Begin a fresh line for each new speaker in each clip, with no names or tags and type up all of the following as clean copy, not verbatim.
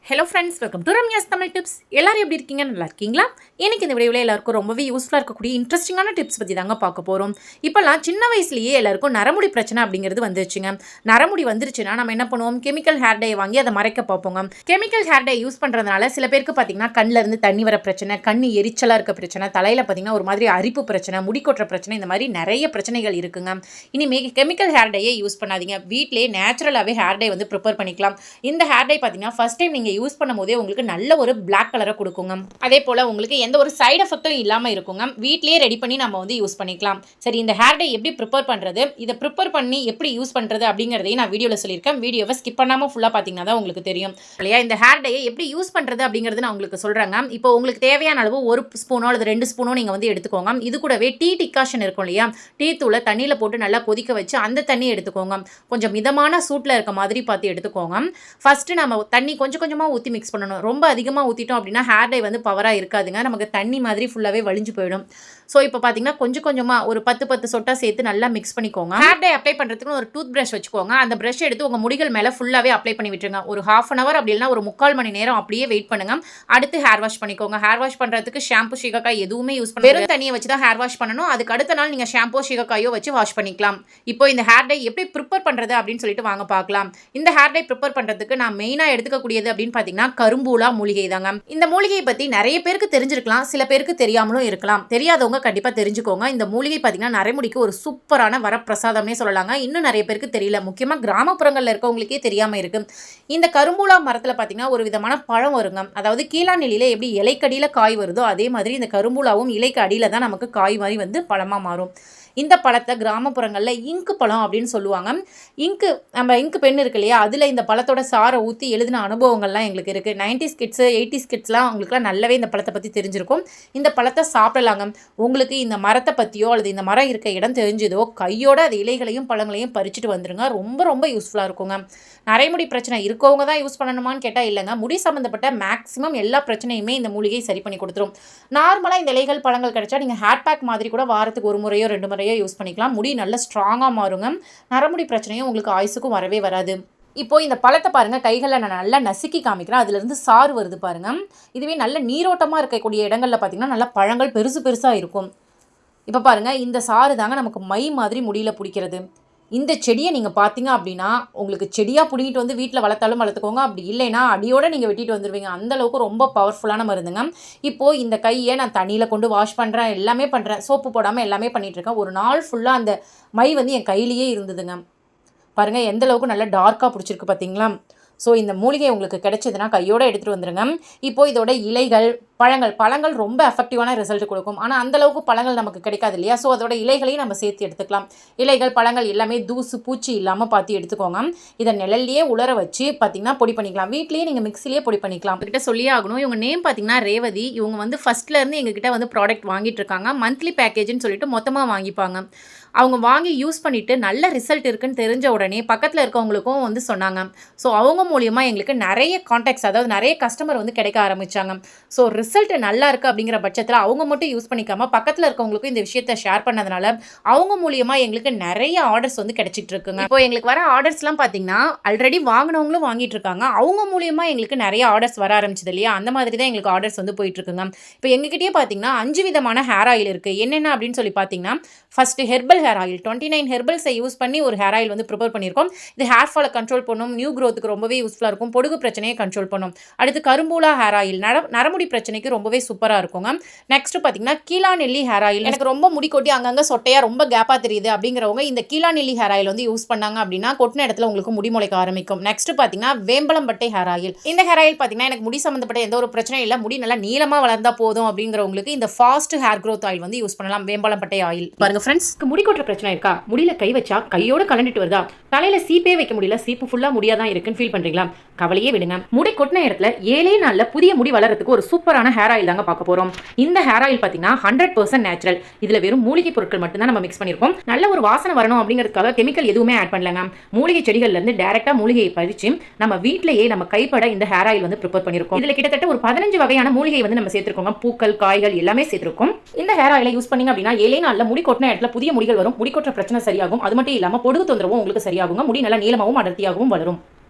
Hello friends, welcome to Ramya's Tamil tips. எல்லாரும் எப்படி இருக்கீங்க? நல்லா இருக்கீங்களா? எனக்கு இந்த வீடியோவில் எல்லாருக்கும் ரொம்பவே யூஸ்ஃபுல்லாக இருக்கக்கூடிய இன்ட்ரெஸ்டிங்கான டிப்ஸ் பற்றி தாங்க பார்க்க போகிறோம். இப்போல்லாம் சின்ன வயசுலேயே எல்லாருக்கும் நரமுடி பிரச்சனை அப்படிங்கிறது வந்துருச்சுங்க. நரமுடி வந்துருச்சுன்னா நம்ம என்ன பண்ணுவோம்? கெமிக்கல் ஹேர் டே வாங்கி அதை மறைக்க பார்ப்போங்க. கெமிக்கல் ஹேர் டே யூஸ் பண்ணுறதுனால சில பேருக்கு பார்த்தீங்கன்னா கண்ணில் இருந்து தண்ணி வர பிரச்சனை, கண் எரிச்சலாக இருக்க பிரச்சனை, தலையில் பார்த்தீங்கன்னா ஒரு மாதிரி அரிப்பு பிரச்சனை, முடி கொட்டுற பிரச்சனை, இந்த மாதிரி நிறைய பிரச்சனைகள் இருக்குங்க. இனிமேல் கெமிக்கல் ஹேர் டேயே யூஸ் பண்ணாதீங்க. வீட்டிலே நேச்சுரலாகவே ஹேர் டே வந்து ப்ரிப்பேர் பண்ணிக்கலாம். இந்த ஹேர் டே பார்த்தீங்கன்னா ஃபர்ஸ்ட் டைம் நீங்கள் யூஸ் பண்ணும்போதே உங்களுக்கு நல்ல ஒரு பிளாக் கலரை கொடுக்குங்க. அதே போல் உங்களுக்கு எந்த ஒரு சைடு எஃபெக்டும் இல்லாமல் இருக்குங்க. வீட்லேயே ரெடி பண்ணி நம்ம வந்து யூஸ் பண்ணிக்கலாம். சரி, இந்த ஹேர் டே எப்படி ப்ரிப்பேர் பண்ணுறது, இதை ப்ரிப்பேர் பண்ணி எப்படி யூஸ் பண்ணுறது அப்படிங்கிறதையும் நான் வீடியோவில் சொல்லியிருக்கேன். வீடியோவை ஸ்கிப் பண்ணாமல் ஃபுல்லாக பார்த்தீங்கன்னா தான் உங்களுக்கு தெரியும் இல்லையா. இந்த ஹேர் டேயை எப்படி யூஸ் பண்ணுறது அப்படிங்கிறது நான் உங்களுக்கு சொல்கிறேங்க. இப்போ உங்களுக்கு தேவையான அளவு 1 ஸ்பூனோ அல்லது 2 ஸ்பூனோ நீங்கள் வந்து எடுத்துக்கோங்க. இது கூடவே டீ டிகாஷன் இருக்கும் இல்லையா, டீ தூளை தண்ணியில் போட்டு நல்லா கொதிக்க வச்சு அந்த தண்ணி எடுத்துக்கோங்க. கொஞ்சம் மிதமான சூட்டில் இருக்க மாதிரி பார்த்து எடுத்துக்கோங்க. ஃபஸ்ட்டு நம்ம தண்ணி கொஞ்சம் கொஞ்சமாக ஊற்றி மிக்ஸ் பண்ணணும். ரொம்ப அதிகமாக ஊற்றிட்டோம் அப்படின்னா ஹேர் டை வந்து பவராக இருக்காதுங்க. நமக்கு தண்ணி மாதிரி ஃபுல்லாகவே வலிஞ்சு போயிடும். ஸோ இப்போ பார்த்தீங்கன்னா கொஞ்சம் கொஞ்சமாக ஒரு 10 சொட்டாக சேர்த்து நல்லா மிக்ஸ் பண்ணிக்கோங்க. ஹேர் டை அப்ளை பண்ணுறதுக்கு ஒரு டூத் ப்ரஷ் வச்சுக்கோங்க. அந்த ப்ரஷ் எடுத்து உங்கள் முடிகள் மேலே ஃபுல்லாகவே அப்ளை பண்ணி விட்டுருங்க. ஒரு 1/2 hour அப்படி இல்லைனா ஒரு 3/4 மணி நேரம் அப்படியே வெயிட் பண்ணுங்க. அடுத்து ஹேர் வாஷ் பண்ணிக்கோங்க. ஹேர் வாஷ் பண்ணுறதுக்கு ஷாம்பு சீகக்காய் எதுவுமே யூஸ் பண்ண, வெறும் தண்ணியை வச்சு தான் ஹேர் வாஷ் பண்ணணும். அதுக்கு அடுத்த நாள் நீங்கள் ஷாம்போ சீகக்காயோ வச்சு வாஷ் பண்ணிக்கலாம். இப்போ இந்த ஹேர் டை எப்படி ப்ரிப்பேர் பண்ணுறது அப்படின்னு சொல்லிட்டு வாங்க பார்க்கலாம். இந்த ஹேர் டை ப்ரிப்பேர் பண்ணுறதுக்கு நான் மெயினாக எடுத்துக்கக்கூடியது அப்படின்னு பார்த்தீங்கன்னா கரும்பூலா மூலிகை தாங்க. இந்த மூலிகையை பற்றி நிறைய பேருக்கு தெரிஞ்சிருக்கலாம், சில பேருக்கு தெரியாமலும் இருக்கலாம். தெரியாதவங்க கண்டிப்பாக தெரிஞ்சுக்கோங்க. இந்த மூலிகை பார்த்தீங்கன்னா நரைமுடிக்கு ஒரு சூப்பரான வரப்பிரசாதம்னே சொல்லலாங்க. இன்னும் நிறைய பேருக்கு தெரியல, முக்கியமாக கிராமப்புறங்களில் இருக்கவங்களுக்கே தெரியாமல் இருக்கு. இந்த கரும்பூலா மரத்தில் பார்த்தீங்கன்னா ஒரு விதமான பழம் வருங்க. அதாவது கீழாநெல்லியில் எப்படி இலைக்கடியில் காய் வருதோ அதே மாதிரி இந்த கரும்பூலாவும் இலைக்கு அடியில் தான் நமக்கு காய் மாதிரி வந்து பழமாக மாறும். இந்த பழத்தை கிராமப்புறங்களில் இங்கு பழம் அப்படின்னு சொல்லுவாங்க. இங்கு பெண் இருக்கு இல்லையா, அதில் இந்த பழத்தோட சாரை ஊற்றி எழுதின அனுபவங்கள்லாம் எங்களுக்கு இருக்குது. 90s கிட்ஸ் 80s கிட்ஸ்லாம் அவங்களுக்குலாம் நல்லாவே இந்த பழத்தை பற்றி தெரிஞ்சிருக்கும். இந்த பழத்தை சாப்பிடலாங்க. உங்களுக்கு இந்த மரத்தை பற்றியோ அல்லது இந்த மரம் இருக்க இடம் தெரிஞ்சதோ கையோட அது இலைகளையும் பழங்களையும் பறிச்சுட்டு வந்துருங்க. ரொம்ப ரொம்ப யூஸ்ஃபுல்லாக இருக்குங்க. நரைமுடி பிரச்சனை இருக்கவங்க தான் யூஸ் பண்ணணுமான்னு கேட்டால் இல்லைங்க. முடி சம்மந்தப்பட்ட மேக்ஸிமம் எல்லா பிரச்சனையுமே இந்த மூலிகை சரி பண்ணி கொடுத்துரும். நார்மலாக இந்த இலைகள் பழங்கள் கிடைச்சா நீங்கள் ஹேர் பேக் மாதிரி கூட வாரத்துக்கு 1 முறையோ 2 முறையோ யூஸ் பண்ணிக்கலாம். முடி நல்ல ஸ்ட்ராங்காக மாறுங்க. நரமுடி பிரச்சனையும் உங்களுக்கு ஆயுசுக்கும் வரவே வராது. இப்போ இந்த பழத்தை பாருங்க, கைகளில் நான் நல்லா நசுக்கி காமிக்கிறேன். அதுலேருந்து சாறு வருது பாருங்க. இதுவே நல்ல நீரோட்டமாக இருக்கக்கூடிய இடங்களில் பார்த்தீங்கன்னா நல்லா பழங்கள் பெருசாக இருக்கும். இப்போ பாருங்க, இந்த சாறு தாங்க நமக்கு மை மாதிரி முடியல பிடிக்கிறது. இந்த செடியை நீங்கள் பார்த்தீங்க அப்படின்னா உங்களுக்கு செடியாக பிடிங்கிட்டு வந்து வீட்டில் வளர்த்தாலும் வளர்த்துக்கோங்க. அப்படி இல்லைன்னா அடியோடு நீங்கள் வெட்டிட்டு வந்துடுவீங்க. அந்தளவுக்கு ரொம்ப பவர்ஃபுல்லான மருந்துங்க. இப்போது இந்த கையை நான் தண்ணியில் கொண்டு வாஷ் பண்ணுறேன், எல்லாமே பண்ணுறேன், சோப்பு போடாமல் எல்லாமே பண்ணிகிட்ருக்கேன். ஒரு நாள் ஃபுல்லாக அந்த மை வந்து என் கையிலேயே இருந்ததுங்க. பாருங்கள் எந்த அளவுக்கு நல்லா டார்க்காக பிடிச்சிருக்கு பார்த்தீங்களா. ஸோ இந்த மூலிகை உங்களுக்கு கிடைச்சதுன்னா கையோடு எடுத்துகிட்டு வந்துடுங்க. இப்போது இதோட இலைகள் பழங்கள் ரொம்ப எஃபெக்டிவான ரிசல்ட் கொடுக்கும். ஆனால் அந்தளவுக்கு பழங்கள் நமக்கு கிடைக்காது இல்லையா. ஸோ அதோட இலைகளையும் நம்ம சேர்த்து எடுத்துக்கலாம். இலைகள் பழங்கள் எல்லாமே தூசு பூச்சி இல்லாமல் பார்த்து எடுத்துக்கோங்க. இதை நிழல்லையே உலர வச்சு பார்த்தீங்கன்னா பொடி பண்ணிக்கலாம். வீட்லேயே நீங்கள் மிக்சிலேயே பொடி பண்ணிக்கலாம். கிட்ட சொல்லியே ஆகணும், இவங்க நேம் பார்த்தீங்கன்னா ரேவதி. இவங்க வந்து ஃபஸ்ட்லேருந்து எங்ககிட்ட வந்து ப்ராடக்ட் வாங்கிட்டு இருக்காங்க. மந்த்லி பேக்கேஜ்னு சொல்லிட்டு மொத்தமாக வாங்கிப்பாங்க. அவங்க வாங்கி யூஸ் பண்ணிவிட்டு நல்ல ரிசல்ட் இருக்குன்னு தெரிஞ்ச உடனே பக்கத்தில் இருக்கவங்களுக்கும் வந்து சொன்னாங்க. ஸோ அவங்க மூலியமாக எங்களுக்கு நிறைய கான்டாக்ட்ஸ், அதாவது நிறைய கஸ்டமர் வந்து கிடைக்க ஆரம்பித்தாங்க. ஸோ ரிசல்ட் நல்லா இருக்குது அப்படிங்கிற பட்சத்தில் அவங்க மட்டும் யூஸ் பண்ணிக்காமல் பக்கத்தில் இருக்கவங்களுக்கும் இந்த விஷயத்தை ஷேர் பண்ணதுனால அவங்க மூலியமாக எங்களுக்கு நிறைய ஆர்டர்ஸ் வந்து கிடைச்சிட்டு இருக்குங்க. இப்போ எங்களுக்கு வர ஆர்டர்ஸ்லாம் பார்த்தீங்கன்னா ஆல்ரெடி வாங்கினவங்களும் வாங்கிட்டு இருக்காங்க. அவங்க மூலியமாக எங்களுக்கு நிறைய ஆர்டர்ஸ் வர ஆரம்பிச்சது இல்லையா, அந்த மாதிரி தான் எங்களுக்கு ஆர்டர்ஸ் வந்து போயிட்டு இருக்குங்க. இப்போ எங்ககிட்டயே பார்த்தீங்கன்னா 5 விதமான ஹேர் ஆயில் இருக்குது. என்னென்ன அப்படின்னு சொல்லி பார்த்தீங்கன்னா, ஃபர்ஸ்ட் ஹெர்பல் ஹேர் ஆயில் 29 ஹெர்பல்ஸை யூஸ் பண்ணி ஒரு ஹேர் ஆயில் வந்து ப்ரிப்பேர் பண்ணியிருக்கோம். இது ஹேர் ஃபாலை கண்ட்ரோல் பண்ணும், நியூ க்ரோத்துக்கு ரொம்பவே யூஸ்ஃபுல்லாக இருக்கும், பொடுகு பிரச்சனையை கண்ட்ரோல் பண்ணும். அடுத்து கரும்பூலா ஹேர் ஆயில் நரமுடி பிரச்சனைக்கு ரொம்பவே சூப்பராக இருக்குங்க. நெக்ஸ்ட் பார்த்தீங்கன்னா கீழாநெல்லி ஹேர் ஆயில். எனக்கு ரொம்ப முடி கொட்டி அங்கங்கே சொட்டையாக ரொம்ப கேப்பாக தெரியுது அப்படிங்கிறவங்க இந்த கீழாநெல்லி ஹேர் ஆயில் வந்து யூஸ் பண்ணாங்க அப்படின்னா கொட்டின இடத்துல உங்களுக்கு முடி முளைக்க ஆரம்பிக்கும். நெக்ஸ்ட் பார்த்தீங்கன்னா வேம்பலம்பட்டை ஹேர் ஆயில். இந்த ஹேர் ஆயில் பார்த்தீங்கன்னா எனக்கு முடி சம்மந்தப்பட்ட எந்த ஒரு பிரச்சனையும் இல்லை, முடி நல்லா நீளமாக வளர்ந்தா போதும் அப்படிங்கிறவங்களுக்கு இந்த ஃபாஸ்ட் ஹேர் க்ரோத் ஆயில் வந்து யூஸ் பண்ணலாம், வேம்பலம்பட்டை ஆயில். பாருங்க ஃப்ரெண்ட்ஸ், முடி கொட்டுற பிரச்சனை இருக்கா, முடியல கை வச்சா கையோட கலந்துட்டு வருதா, தலையில சீப்பே வைக்க முடியல, சீப்பு ஃபுல்லா முடியாதான் இருக்குன்னு ஃபீல் பண்றீங்களா, கவலையே விடுங்க. முடி கொட்டின இடத்துல 7 நாள்ல புதிய முடி வளர்றதுக்கு ஒரு சூப்பரான ஹேர் ஆயில் தாங்க பார்க்க போறோம். இந்த ஹேர் ஆயில் பார்த்தீங்கன்னா 100% நேச்சுரல். இதுல வெறும் மூலிகை பொருட்கள் மட்டும் தான் நம்ம மிக்ஸ் பண்ணிருக்கோம். நல்ல ஒரு வாசனை வரணும் அப்படிங்கிறதுக்காக கெமிக்கல் எதுவுமே ஆட் பண்ணலங்க. மூலிகை செடிகள்ல இருந்து டைரக்டா மூலிகையை பறிச்சு நம்ம வீட்டிலேயே நம்ம கைப்பட இந்த ஹேர் ஆயில் வந்து ப்ரிப்பேர் பண்ணிருக்கோம். இதுல கிட்டத்தட்ட ஒரு 15 வகையான மூலிகை வந்து நம்ம சேர்த்திருக்கோம். பூக்கள், காய்கள் எல்லாமே சேர்த்திருக்கோம். இந்த ஹேர் ஆயிலை யூஸ் பண்ணீங்க அப்படின்னா 7 நாள்ல முடி கொட்டின இடத்துல புதிய முடிகள் வரும், முடி கொட்டுற பிரச்சனை சரியாகும். அது மட்டும் இல்லாம பொடுகு தொந்தரவும் உங்களுக்கு சரியாகுங்க. முடி நல்லா நீளமாகவும் அடர்த்தியாகவும் வளரும்.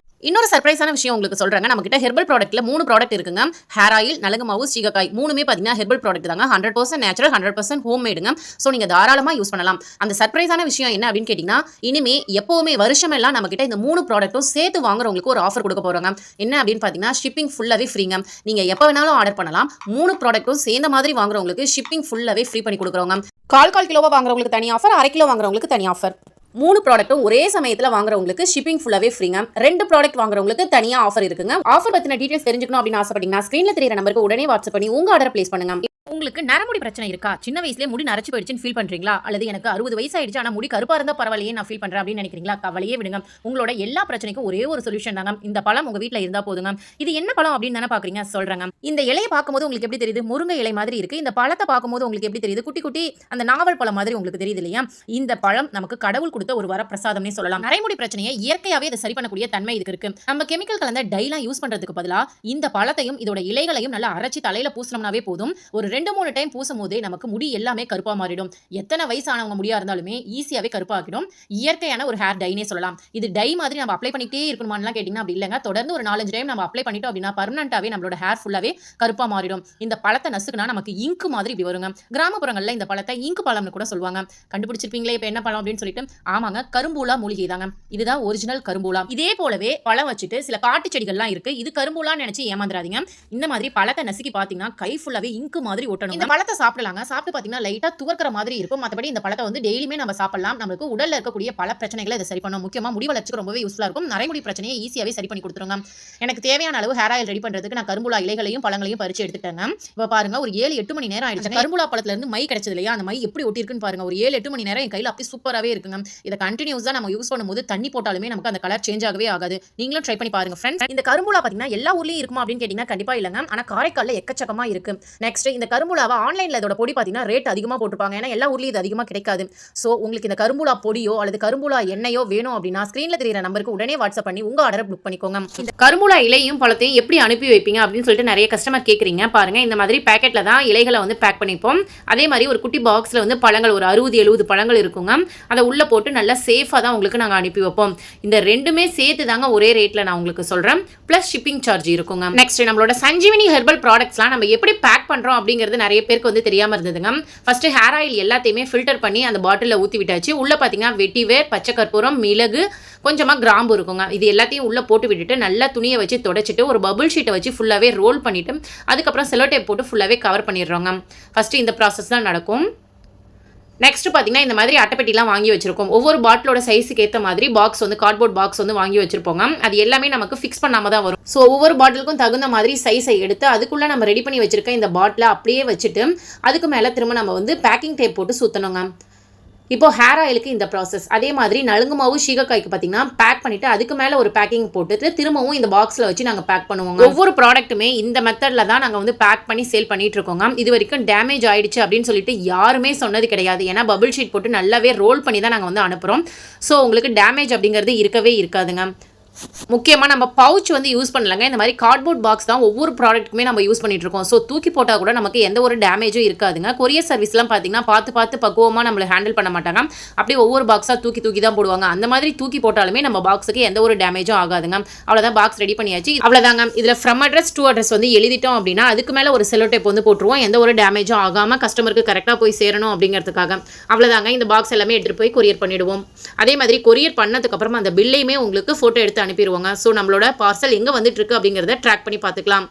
இன்னொரு சர்ப்ரைஸான விஷயம் உங்களுக்கு சொல்றாங்க. நம்ம கிட்ட ஹெர்பல் ப்ராடக்ட்ல 3 ப்ராடக்ட் இருக்குங்க. ஹேர் ஆயில், நலங்கு மாவு, சீகக்காய் மூணுமே பாத்தீங்கன்னா ஹெர்பல் ப்ராடக்ட் தாங்க. 100% நேச்சுரல், 100% ஹோம் மேடுங்க. சோ நீங்க தாராளமா யூஸ் பண்ணலாம். அந்த சர்ப்ரைஸான விஷயம் என்ன அப்படின்னு கேட்டீங்கன்னா, இனிமே எப்பவுமே வருஷமெல்லாம் நம்ம கிட்ட இந்த 3 ப்ராடக்ட்டும் சேர்த்து வாங்குறவங்களுக்கு ஒரு ஆஃபர் கொடுக்க போறோங்க. என்ன அப்படின்னு பாத்தீங்கன்னா, ஷிப்பிங் ஃபுல்லாவே ஃப்ரீங்க. நீங்க எப்ப வேணாலும் ஆர்டர் பண்ணலாம். 3 ப்ராடக்ட்டும் சேர்ந்த மாதிரி வாங்குறவங்களுக்கு ஷிப்பிங் ஃபுல்லாவே ஃப்ரீ பண்ணி கொடுக்குறோங்க. கால் கிலோவா வாங்குறவங்களுக்கு தனி ஆஃபர், 1/2 கிலோ வாங்குறவங்களுக்கு தனி ஆஃபர். 3 ப்ராடக்ட்டும் ஒரே சமயத்துல வாங்குறவங்களுக்கு ஷிப்பிங் ஃபுல்லாவே ஃப்ரீங்க. 2 ப்ராடக்ட் வாங்குறவங்களுக்கு தனியா ஆஃபர் இருக்குங்க. ஆஃபர் பத்தின டீடைல்ஸ் தெரிஞ்சுக்கணும் அப்படின்னு ஆசைப்பட்டீங்கன்னா ஸ்கிரீன்ல தெரியுற நம்பருக்கு உடனே வாட்ஸ்அப் பண்ணி உங்க ஆர்டர் பிளேஸ் பண்ணுங்க. உங்களுக்கு நரமுடி பிரச்சனை இருக்கா? சின்ன வயசுல முடி நரைச்சு போயிடுச்சுன்னு ஃபீல் பண்றீங்களா? அல்லது எனக்கு 60 வயசு ஆயிடுச்சு ஆனா முடி கருப்பா இருந்தா பரவாயில்லையே நான் ஃபீல் பண்றேன் அப்படின்னு நினைக்கிறீங்களா? கவலையே விடுங்க. உங்களோட எல்லா பிரச்சனைக்கும் ஒரே ஒரு சொல்யூஷன் தாங்க. இந்த பழம் உங்க வீட்ல இருந்தா போதுங்க. இது என்ன பழம் அப்படின்னு தானே பாக்குறீங்க? சொல்றேங்க. இந்த இலையை பார்க்கும்போது உங்களுக்கு எப்படி தெரியுது? முருங்கை இலை மாதிரி இருக்கு. இந்த பழத்தை பார்க்கும்போது உங்களுக்கு எப்படி தெரியுது? குட்டி குட்டி அந்த நாவல் பழம் மாதிரி உங்களுக்கு தெரியுது இல்லையா? இந்த பழம் நமக்கு கடவுள் கொடுத்த ஒரு வரப்பிரசாதம்னே சொல்லலாம். நரைமுடி பிரச்சனையை இயற்கையாவே இதை சரி பண்ணக்கூடிய தன்மை இதுக்கு இருக்கு. நம்ம கெமிக்கல் கலந்த டைலாம் யூஸ் பண்றதுக்கு பதிலா இந்த பழத்தையும் இதோட இலைகளையும் நல்லா அரைச்சி தலையில பூசணும்னாவே போதும். ஒரு 2-3 டைம் பூசும் போதே நமக்கு முடி எல்லாமே கருப்பா மாறிடும். எத்தனை வயசானவங்க முடியா இருந்தாலுமே ஈஸியாவே கருப்பாக்கிடும். இயற்கையான ஒரு ஹேர் டைனே சொல்லலாம். இது டை மாதிரி நம்ம அப்ளை பண்ணிட்டே இருக்கணுமான்லாம் கேட்டீங்கன்னா அப்படி இல்லைங்க. தொடர்ந்து ஒரு 4-5 டைம் நம்ம அப்ளை பண்ணிட்டோம் அப்படின்னா பர்மனண்டாவே நம்மளோட ஹேர் ஃபுல்லாவே கருப்பா மாறிடும். இந்த பழத்தை நசுக்குனா நமக்கு இங்கு மாதிரி இப்படி வருங்க. கிராமப்புறங்கள்ல இந்த பழத்தை இங்கு பழம்னு கூட சொல்லுவாங்க. கண்டுபிடிச்சிருப்பீங்களே இப்ப என்ன பழம் அப்படின்னு சொல்லிட்டு? ஆமாங்க, கரும்பூலா மூலிகை தாங்க. இதுதான் ஒரிஜினல் கரும்பூலா. இதே போலவே பழம் வச்சுட்டு சில காட்டு செடிகள்லாம் இருக்கு. இது கரும்பூலான்னு நினைச்சு ஏமாந்துறாதீங்க. இந்த மாதிரி பழத்தை நசுக்கி பாத்தீங்கன்னா கை ஃபுல்லாவே இங்கு மாதிரி ஒட்டணும். இந்த பழத்தை சாப்பிடலாங்க. சாப்பிட்டு பாத்தீங்கன்னா லைட்டா துவர்க்கிற மாதிரி இருக்கும். மற்றபடி இந்த பழத்தை வந்து டெய்லியுமே நம்ம சாப்பிடலாம். நமக்கு உடல்ல இருக்கக்கூடிய பல பிரச்சனைகளை இதை சரி பண்ணும். முக்கியமா முடி வளர்ச்சிக்கு ரொம்பவே யூஸ்ஃபுல்லா இருக்கும். நரைமுடி பிரச்சனையை ஈஸியாவே சரி பண்ணி கொடுத்துருங்க. எனக்கு தேவையான அளவு ஹேர் ஆயில் ரெடி பண்றதுக்கு நான் கரும்புலா இலைகளையும் பழங்களையும் பறிச்சு எடுத்துட்டேங்க. இப்ப பாருங்க, ஒரு 7-8 மணி நேரம் ஆயிடுச்சு. கரும்புலா பழத்துல இருந்து மை கிடைச்சது இல்லையா? அந்த மை எப்படி ஒட்டி இருக்குன்னு பாருங்க. ஒரு 7-8 மணி நேரம் என் கையில அப்படி சூப்பராவே இருக்குங்க. இதை கண்டினியூஸா நம்ம யூஸ் பண்ணும்போது தண்ணி போட்டாலுமே நமக்கு அந்த கலர் சேஞ்ச் ஆகவே ஆகாது. நீங்களும் ட்ரை பண்ணி பாருங்க ஃப்ரெண்ட்ஸ். இந்த கரும்புலா பாத்தீங்கன்னா எல்லா ஊர்லயும் இருக்குமா அப்படின்னு கேட்டீங்கன்னா கண்டிப்பா இல்லங்க. ஆனா காரைக்கால்ல எக்கச்சக்கமா இருக்கு. நெக்ஸ்ட் இந்த கரும்புலாவை ஆன்லைன்ல இதோட பொடி பாத்தீங்கன்னா ரேட் அதிகமா போட்டுருப்பாங்க. ஏன்னா எல்லா ஊர்லயும் இது அதிகமா கிடைக்காது. சோ உங்களுக்கு இந்த கரும்புலா பொடியோ அல்லது கரும்புலா எண்ணெயோ வேணும் அப்படின்னா ஸ்கிரீன்ல தெரியுற நம்பருக்கு உடனே வாட்ஸ்அப் பண்ணி உங்க ஆர்டரை புக் பண்ணிக்கோங்க. இந்த கரும்புலா இலையும் பழத்தையும் எப்படி அனுப்பி வைப்பீங்க அப்படின்னு சொல்லிட்டு நிறைய கஸ்டமர் கேட்குறீங்க. பாருங்க, இந்த மாதிரி பேக்கெட்ல தான் இலைகளை வந்து பேக் பண்ணிப்போம். அதே மாதிரி ஒரு குட்டி பாக்ஸ்ல வந்து பழங்கள் ஒரு 60-70 பழங்கள் இருக்குங்க. அதை உள்ள போட்டு நல்லா சேஃபா தான் உங்களுக்கு நாங்கள் அனுப்பி வைப்போம். இந்த ரெண்டுமே சேர்த்து தாங்க ஒரே ரேட்ல நான் உங்களுக்கு சொல்றேன். பிளஸ் ஷிப்பிங் சார்ஜ் இருக்குங்க. நெக்ஸ்ட் நம்மளோட சஞ்சீவினி ஹெர்பல் ப்ராடக்ட்ஸ்லாம் நம்ம எப்படி பேக் பண்றோம் அப்படிங்கிறது நிறைய பேருக்கு வந்து தெரியாம இருந்ததுங்க. ஃபர்ஸ்ட் ஹேர் ஆயில் எல்லாத்தையுமே ஃபில்டர் பண்ணி அந்த பாட்டிலில் ஊற்றி விட்டாச்சு. உள்ளே பார்த்தீங்கன்னா வெட்டிவேர், பச்சை கற்பூரம், மிளகு, கொஞ்சமாக கிராம்பு இருக்குங்க. இது எல்லாத்தையும் உள்ளே போட்டு விட்டுட்டு நல்லா துணியை வச்சு தொடச்சிட்டு ஒரு பபுள் ஷீட்டை வச்சு ஃபுல்லாகவே ரோல் பண்ணிவிட்டு அதுக்கப்புறம் செலோ டேப் போட்டு ஃபுல்லாகவே கவர் பண்ணிடுறோங்க. ஃபஸ்ட்டு இந்த ப்ராசஸ் தான் நடக்கும். நெக்ஸ்ட் பார்த்தீங்கன்னா இந்த மாதிரி அட்டைப்பெட்டிலாம் வாங்கி வச்சிருக்கோம். ஒவ்வொரு பாட்டிலோட சைஸுக்கு ஏற்ற மாதிரி பாக்ஸ் வந்து கார்ட்போர்ட் பாக்ஸ் வந்து வாங்கி வச்சிருப்போங்க. அது எல்லாமே நமக்கு ஃபிக்ஸ் பண்ணாம தான் வரும். ஸோ ஒவ்வொரு பாட்டிலுக்கும் தகுந்த மாதிரி சைஸை எடுத்து அதுக்குள்ளே நம்ம ரெடி பண்ணி வச்சிருக்க இந்த பாட்டிலை அப்படியே வச்சுட்டு அதுக்கு மேலே திரும்ப நம்ம வந்து பேக்கிங் டேப் போட்டு சுற்றணுங்க. இப்போ ஹேர் ஆயிலுக்கு இந்த ப்ராசஸ். அதே மாதிரி நலுங்கு மாவு, சீகக்காய்க்கு பார்த்தீங்கன்னா பேக் பண்ணிவிட்டு அதுக்கு மேலே ஒரு பேக்கிங் போட்டுட்டு திரும்பவும் இந்த பாக்ஸில் வச்சு நாங்கள் பேக் பண்ணுவோங்க. ஒவ்வொரு ப்ராடக்ட்டுமே இந்த மெத்தடில் தான் நாங்கள் வந்து பேக் பண்ணி சேல் பண்ணிட்டு இருக்கோங்க. இது வரைக்கும் டேமேஜ் ஆயிடுச்சு அப்படின்னு சொல்லிட்டு யாருமே சொன்னது கிடையாது. ஏன்னா பபுள் ஷீட் போட்டு நல்லாவே ரோல் பண்ணி தான் நாங்கள் வந்து அனுப்புகிறோம். ஸோ உங்களுக்கு டேமேஜ் அப்படிங்கிறது இருக்கவே இருக்காதுங்க. முக்கியமாக நம்ம பவுச் வந்து யூஸ் பண்ணலங்க. இந்த மாதிரி கார்ட்போர்ட் பாக்ஸ் தான் ஒவ்வொரு ப்ராடக்ட்டுமே நம்ம யூஸ் பண்ணிட்டு இருக்கோம். ஸோ தூக்கி போட்டால் கூட நமக்கு எந்த ஒரு டேமேஜும் இருக்காதுங்க. கொரியர் சர்வீஸ்லாம் பார்த்தீங்கன்னா பார்த்து பக்குவமாக நம்மளை ஹேண்டில் பண்ண மாட்டாங்க. அப்படியே ஒவ்வொரு பாக்ஸாக தூக்கி தான் போடுவாங்க. அந்த மாதிரி தூக்கி போட்டாலுமே நம்ம பாக்ஸுக்கு எந்த ஒரு டேமேஜும் ஆகாதுங்க. அவ்வளோதான், பாக்ஸ் ரெடி பண்ணியாச்சு. அவ்வளோதாங்க. இதில் ஃப்ரம் அட்ரஸ் டு அட்ரஸ் வந்து எழுதிட்டோம் அப்படின்னா அதுக்கு மேலே ஒரு செலோ டேப் வந்து போட்டுருவோம். எந்த ஒரு டேமேஜும் ஆகாமல் கஸ்டமருக்கு கரெக்டாக போய் சேரணும் அப்படிங்கிறதுக்காக. அவ்வளோதாங்க. இந்த பாக்ஸ் எல்லாமே எடுத்துகிட்டு போய் கொரியர் பண்ணிவிடுவோம். அதே மாதிரி கொரியர் பண்ணதுக்கப்புறமா அந்த பில்லையுமே உங்களுக்கு ஃபோட்டோ எடுத்து அனுப்பிடுவாங்க. ஸோ நம்மளோட பார்சல் எங்கே வந்துட்டு இருக்கு அப்படிங்கிறத ட்ராக் பண்ணி பார்த்துக்கலாம்.